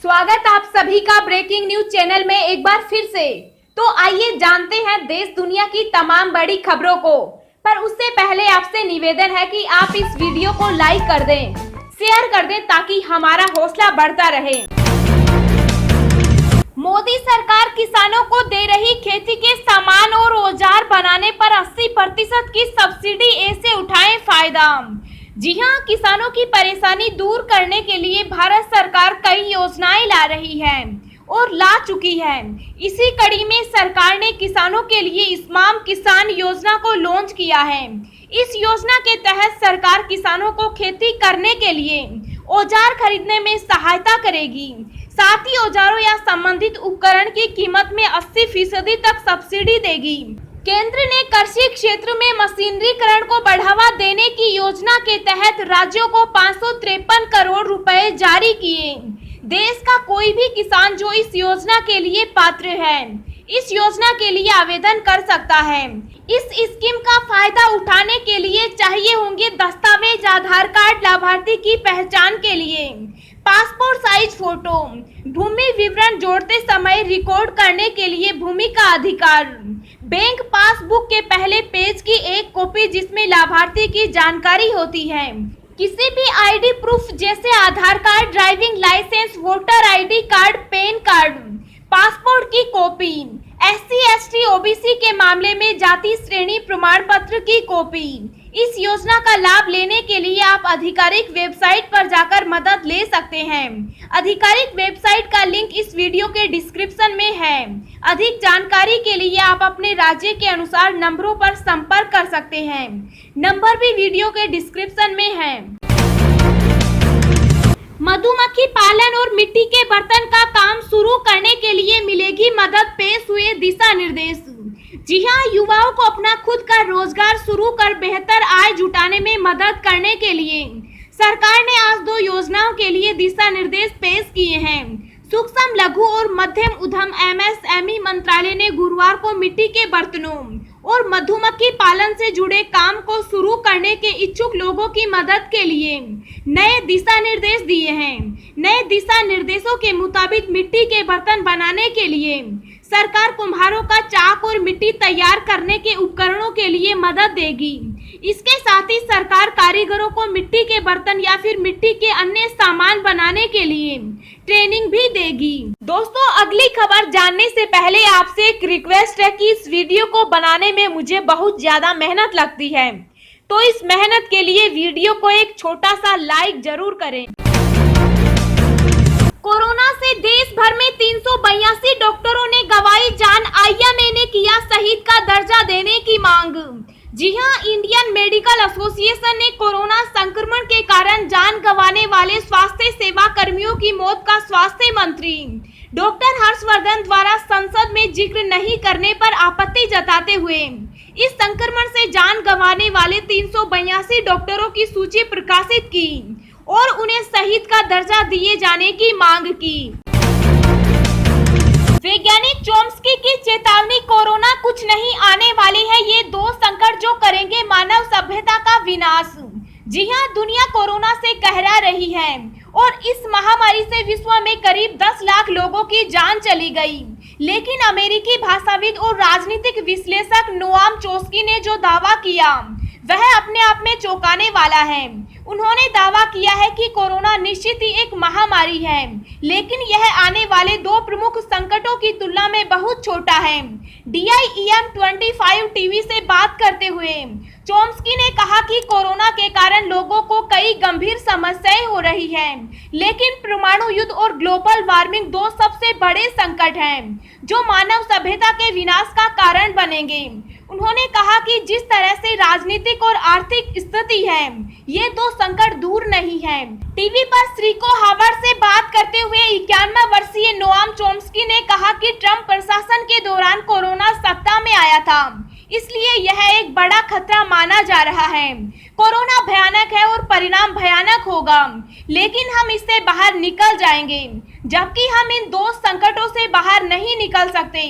स्वागत आप सभी का ब्रेकिंग न्यूज चैनल में एक बार फिर से। तो आइए जानते हैं देश दुनिया की तमाम बड़ी खबरों को। पर उससे पहले आपसे निवेदन है कि आप इस वीडियो को लाइक कर दें, शेयर कर दें ताकि हमारा हौसला बढ़ता रहे। मोदी सरकार किसानों को दे रही खेती के सामान और औजार बनाने पर 80% की सब्सिडी, ऐसे उठाएं फायदा। जी हां, किसानों की परेशानी दूर करने के लिए भारत सरकार कई योजनाएं ला रही है और ला चुकी है। इसी कड़ी में सरकार ने किसानों के लिए स्माम किसान योजना को लॉन्च किया है। इस योजना के तहत सरकार किसानों को खेती करने के लिए औजार खरीदने में सहायता करेगी। साथ ही औजारों या संबंधित उपकरण की कीमत में 80% तक सब्सिडी देगी। केंद्र ने कृषि क्षेत्र में मशीनरीकरण को बढ़ावा देने की योजना के तहत राज्यों को 553 करोड़ रुपए जारी किए। देश का कोई भी किसान जो इस योजना के लिए पात्र है, इस योजना के लिए आवेदन कर सकता है। इस स्कीम का फायदा उठाने के लिए चाहिए होंगे दस्तावेज, आधार कार्ड, लाभार्थी की पहचान के लिए पासपोर्ट साइज फोटो, भूमि विवरण जोड़ते समय रिकॉर्ड करने के लिए भूमि का अधिकार, बैंक पासबुक के पहले पेज की एक कॉपी जिसमें लाभार्थी की जानकारी होती है, किसी भी आईडी प्रूफ जैसे Aadhaar card, driving license, voter ID card, PAN card, passport की कॉपी, SC, ST, OBC के मामले में जाति श्रेणी प्रमाण पत्र की कॉपी। इस योजना का लाभ लेने के लिए आप आधिकारिक वेबसाइट पर जाकर मदद ले सकते हैं। आधिकारिक वेबसाइट का लिंक इस वीडियो के डिस्क्रिप्शन में है। अधिक जानकारी के लिए आप अपने राज्य के अनुसार नंबरों पर संपर्क कर सकते हैं। नंबर भी वीडियो के डिस्क्रिप्शन में है। मधुमक्खी पालन और मिट्टी के बर्तन का काम शुरू करने के लिए मिलेगी मदद, पेश हुए दिशा निर्देश। जी हां, युवाओं को अपना खुद का रोजगार शुरू कर बेहतर आय जुटाने में मदद करने के लिए सरकार ने आज 2 योजनाओं के लिए दिशा निर्देश पेश किए हैं। सूक्ष्म, लघु और मध्यम उद्यम MSME मंत्रालय ने गुरुवार को मिट्टी के बर्तनों और मधुमक्खी पालन से जुड़े काम को शुरू करने के इच्छुक लोगों की मदद के लिए नए दिशा निर्देश दिए हैं। नए दिशा निर्देशों के मुताबिक मिट्टी के बर्तन बनाने के लिए सरकार कुम्हारों का चाक और मिट्टी तैयार करने के उपकरणों के लिए मदद देगी। इसके साथ ही सरकार कारीगरों को मिट्टी के बर्तन या फिर मिट्टी के अन्य सामान बनाने के लिए ट्रेनिंग भी देगी। दोस्तों, अगली खबर जानने से पहले आपसे एक रिक्वेस्ट है कि इस वीडियो को बनाने में मुझे बहुत ज्यादा मेहनत लगती है, तो इस मेहनत के लिए वीडियो को एक छोटा सा लाइक जरूर करें। कोरोना से देश भर में 382 डॉक्टरों ने गंवाई जान, IMA ने किया शहीद का दर्जा देने की मांग। जी हां, इंडियन मेडिकल एसोसिएशन ने कोरोना संक्रमण के कारण जान गंवाने वाले स्वास्थ्य सेवा कर्मियों की मौत का स्वास्थ्य मंत्री डॉक्टर हर्षवर्धन द्वारा संसद में जिक्र नहीं करने पर आपत्ति जताते हुए इस संक्रमण से जान गंवाने वाले 382 डॉक्टरों की सूची प्रकाशित की और उन्हें शहीद का दर्जा दिए जाने की मांग की। वैज्ञानिक चोम्स्की की चेतावनी, कोरोना कुछ नहीं आने वाली है, ये 2 संकट जो करेंगे मानव सभ्यता का विनाश। जी हां, दुनिया कोरोना से कहरा रही है और इस महामारी से विश्व में करीब 10 लाख लोगों की जान चली गई। लेकिन अमेरिकी भाषाविद और राजनीतिक विश्लेषक नोआम चोम्स्की ने जो दावा किया वह अपने आप में चौंकाने वाला है। उन्होंने दावा किया है कि कोरोना निश्चित ही एक महामारी है, लेकिन यह आने वाले 2 प्रमुख संकटों की तुलना में बहुत छोटा है। DIEM 25 टीवी से बात करते हुए चोम्स्की ने कहा कि कोरोना के कारण लोगों को कई गंभीर समस्याएं हो रही हैं, लेकिन परमाणु युद्ध और ग्लोबल वार्मिंग 2 सबसे बड़े संकट हैं जो मानव सभ्यता के विनाश का कारण बनेंगे। उन्होंने कहा कि जिस तरह से राजनीतिक और आर्थिक स्थिति है, ये 2 संकट दूर नहीं है। टीवी पर श्रीको हावर्ड से बात करते हुए 91 वर्षीय नोआम चोम्स्की ने कहा कि ट्रंप प्रशासन के दौरान कोरोना सत्ता में आया था। इसलिए यह एक बड़ा खतरा माना जा रहा है। कोरोना भयानक है और परिणाम भयानक होगा, लेकिन हम इससे बाहर निकल जाएंगे। जबकि हम इन दो संकटों से बाहर नहीं निकल सकते।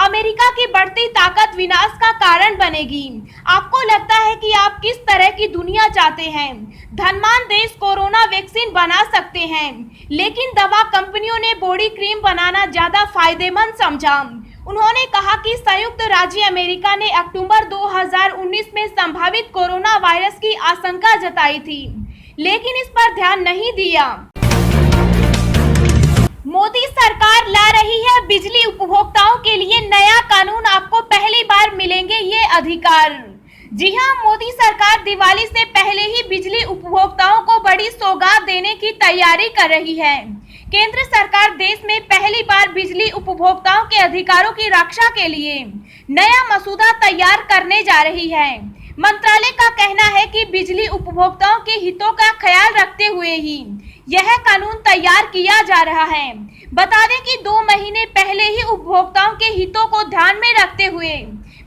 अमेरिका की बढ़ती ताकत विनाश का कारण बनेगी। आपको लगता है कि आप किस तरह की दुनिया चाहते हैं? धनवान देश कोरोना वैक्सीन बना सकते हैं, लेकिन दवा कंपनियों ने बॉडी क्रीम बनाना ज्यादा फायदेमंद समझा। उन्होंने कहा कि संयुक्त राज्य अमेरिका ने अक्टूबर 2019 में संभावित कोरोना वायरस की आशंका जताई थी, लेकिन इस पर ध्यान नहीं दिया। मोदी सरकार ला रही है बिजली उपभोक्ताओं के लिए नया कानून, आपको पहली बार मिलेंगे ये अधिकार। जी हां, मोदी सरकार दिवाली से पहले ही बिजली उपभोक्ताओं को बड़ी सौगात देने की तैयारी कर रही है। केंद्र सरकार देश में पहली बार बिजली उपभोक्ताओं के अधिकारों की रक्षा के लिए नया मसूदा तैयार करने जा रही है। मंत्रालय का कहना है कि बिजली उपभोक्ताओं के हितों का ख्याल रखते हुए ही यह कानून तैयार किया जा रहा है। बता दें कि 2 महीने पहले ही उपभोक्ताओं के हितों को ध्यान में रखते हुए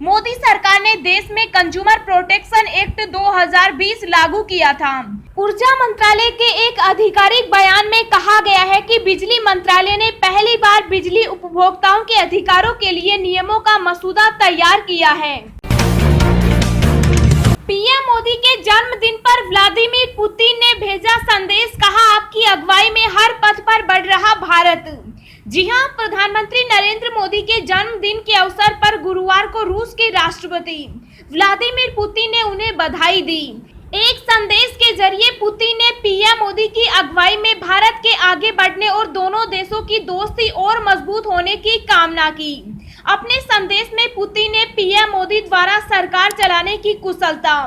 मोदी सरकार ने देश में कंज्यूमर प्रोटेक्शन एक्ट 2020 लागू किया था। ऊर्जा मंत्रालय के एक आधिकारिक बयान में कहा गया है कि बिजली मंत्रालय ने पहली बार बिजली उपभोक्ताओं के अधिकारों के लिए नियमों का मसूदा तैयार किया है। पीएम मोदी के जन्मदिन पर व्लादिमीर पुतिन ने भेजा संदेश, कहा आपकी अगुवाई में हर पथ पर बढ़ रहा भारत। जी हां, प्रधानमंत्री नरेंद्र मोदी के जन्मदिन के अवसर पर गुरुवार को रूस के राष्ट्रपति व्लादिमीर पुतिन ने उन्हें बधाई दी। एक संदेश के जरिए पुतिन ने पीएम मोदी की अगुवाई में भारत के आगे बढ़ने और दोनों देशों की दोस्ती और मजबूत होने की कामना की। अपने संदेश में पुतिन ने पीएम मोदी द्वारा सरकार चलाने की कुशलता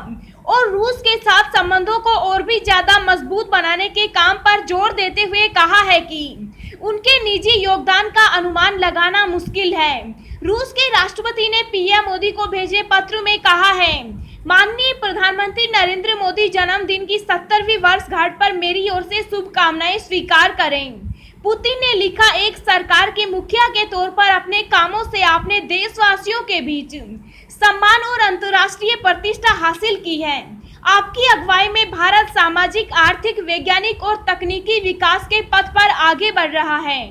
और रूस के साथ संबंधों को और भी ज्यादा मजबूत बनाने के काम पर जोर देते हुए कहा है कि उनके निजी योगदान का अनुमान लगाना मुश्किल है। रूस के राष्ट्रपति ने पीएम मोदी को भेजे पत्र में कहा है, माननीय प्रधानमंत्री नरेंद्र मोदी, जन्मदिन की 70वीं वर्षगांठ पर मेरी ओर से शुभकामनाएं स्वीकार करें। पुतिन ने लिखा, एक सरकार के मुखिया के तौर पर अपने कामों से आपने देशवासियों के बीच सम्मान और अंतर्राष्ट्रीय प्रतिष्ठा हासिल की है। आपकी अगुवाई में भारत सामाजिक, आर्थिक, वैज्ञानिक और तकनीकी विकास के पथ पर आगे बढ़ रहा है।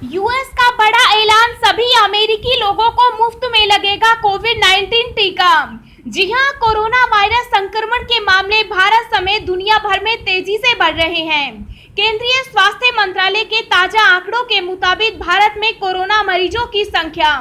यूएस का बड़ा ऐलान, सभी अमेरिकी लोगों को मुफ्त में लगेगा कोविड-19 टीका। जी हां, कोरोना वायरस संक्रमण के मामले भारत समेत दुनिया भर में तेजी से बढ़ रहे हैं। केंद्रीय स्वास्थ्य मंत्रालय के ताजा आंकड़ों के मुताबिक भारत में कोरोना मरीजों की संख्या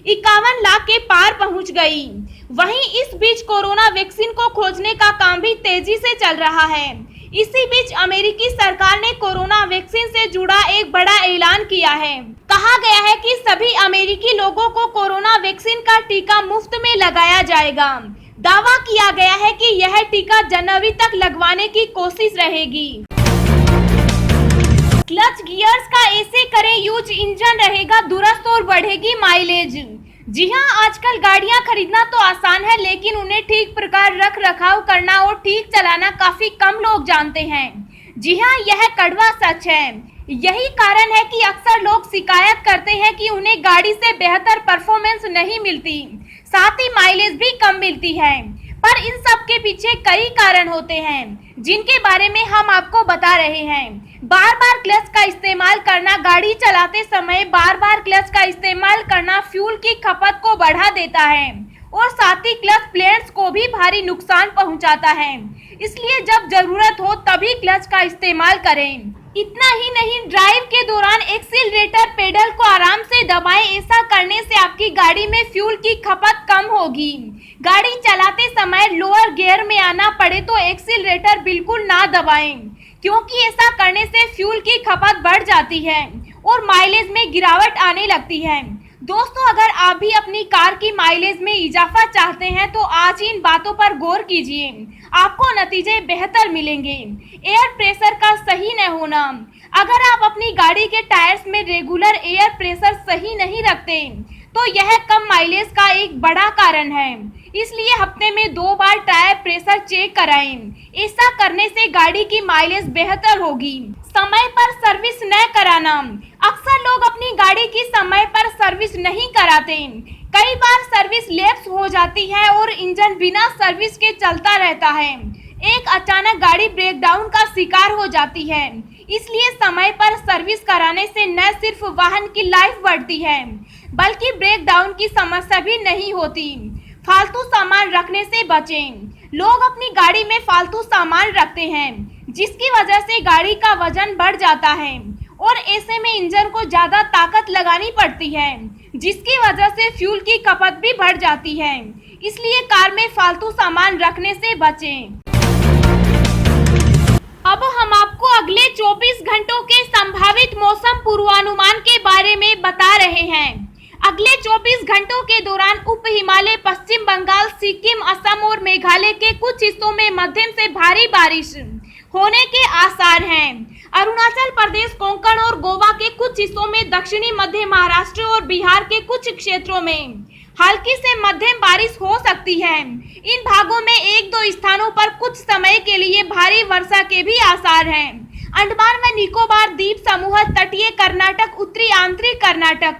51 लाख के पार पहुंच गई। वहीं इस बीच कोरोना वैक्सीन को खोजने का काम भी तेजी से चल रहा है। इसी बीच अमेरिकी सरकार ने कोरोना वैक्सीन से जुड़ा एक बड़ा ऐलान किया है। कहा गया है कि सभी अमेरिकी लोगों को कोरोना वैक्सीन का टीका मुफ्त में लगाया जाएगा। दावा किया गया है कि यह टीका जनवरी तक लगवाने की कोशिश रहेगी। क्लच गियर्स का ऐसे करें यूज, इंजन रहेगा दुरुस्त और बढ़ेगी माइलेज। जी हां, आजकल गाड़ियां खरीदना तो आसान है, लेकिन उन्हें ठीक प्रकार रख रखाव करना और ठीक चलाना काफी कम लोग जानते हैं। जी हां, यह कड़वा सच है। यही कारण है कि अक्सर लोग शिकायत करते हैं कि उन्हें गाड़ी से बेहतर परफॉर्मेंस नहीं मिलती, साथ ही माइलेज भी कम मिलती है। पर इन सब के पीछे कई कारण होते हैं, जिनके बारे में हम आपको बता रहे हैं। बार बार क्लच का इस्तेमाल करना, गाड़ी चलाते समय बार बार क्लच का इस्तेमाल करना फ्यूल की खपत को बढ़ा देता है और साथ ही क्लच प्लेट्स को भी भारी नुकसान पहुंचाता है। इसलिए जब जरूरत हो तभी क्लच का इस्तेमाल करें। इतना ही नहीं, ड्राइव के दौरान एक्सीलरेटर पेडल को आराम से दबाएं। ऐसा करने से आपकी गाड़ी में फ्यूल की खपत कम होगी। गाड़ी चलाते समय लोअर गियर में आना पड़े तो एक्सीलरेटर बिल्कुल ना दबाएं, क्योंकि ऐसा करने से फ्यूल की खपत बढ़ जाती है और माइलेज में गिरावट आने लगती है। दोस्तों, अगर आप भी अपनी कार की माइलेज में इजाफा चाहते हैं तो आज इन बातों पर गौर कीजिए, आपको नतीजे बेहतर मिलेंगे। एयर प्रेशर का सही न होना, अगर आप अपनी गाड़ी के टायर्स में रेगुलर एयर प्रेशर सही नहीं रखते तो यह कम माइलेज का एक बड़ा कारण है। इसलिए हफ्ते में 2 बार टायर प्रेशर चेक कराएं। ऐसा करने से गाड़ी की माइलेज बेहतर होगी। समय पर सर्विस न कराना, अक्सर लोग अपनी गाड़ी की समय पर सर्विस नहीं कराते। कई बार सर्विस लैप्स हो जाती है और इंजन बिना सर्विस के चलता रहता है। एक अचानक गाड़ी ब्रेकडाउन का शिकार हो जाती है। इसलिए समय पर सर्विस कराने से न सिर्फ वाहन की लाइफ बढ़ती है, बल्कि ब्रेकडाउन की समस्या भी नहीं होती। फालतू सामान रखने से बचें। लोग अपनी गाड़ी में फालतू सामान रखते हैं, जिसकी वजह से गाड़ी का वजन बढ़ जाता है और ऐसे में इंजन को ज्यादा ताकत लगानी पड़ती है, जिसकी वजह से फ्यूल की खपत भी बढ़ जाती है। इसलिए कार में फालतू सामान रखने से बचें। अब हम आपको अगले 24 घंटों के संभावित मौसम पूर्वानुमान के बारे में बता रहे हैं। अगले 24 घंटों के दौरान उप हिमालय, पश्चिम बंगाल, सिक्किम, असम और मेघालय के कुछ हिस्सों में मध्यम से भारी बारिश होने के आसार हैं। अरुणाचल प्रदेश, कोंकण और गोवा के कुछ हिस्सों में, दक्षिणी मध्य महाराष्ट्र और बिहार के कुछ क्षेत्रों में हल्की से मध्यम बारिश हो सकती है। इन भागों में एक दो स्थानों पर कुछ समय के लिए भारी वर्षा के भी आसार हैं। अंडमान व निकोबार द्वीप समूह, तटीय कर्नाटक, उत्तरी आंतरिक कर्नाटक,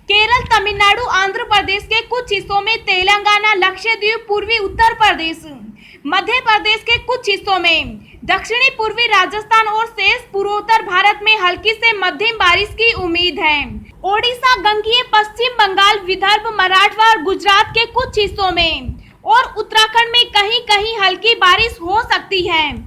केरल, तमिलनाडु, आंध्र प्रदेश के कुछ हिस्सों में, तेलंगाना, लक्षद्वीप, पूर्वी उत्तर प्रदेश, मध्य प्रदेश के कुछ हिस्सों में, दक्षिणी पूर्वी राजस्थान और शेष पूर्वोत्तर भारत में हल्की से मध्यम बारिश की उम्मीद है। ओडिशा, गंगीय पश्चिम बंगाल, विदर्भ, मराठवाड़ा और गुजरात के कुछ हिस्सों में और उत्तराखंड में कहीं-कहीं हल्की बारिश हो सकती है।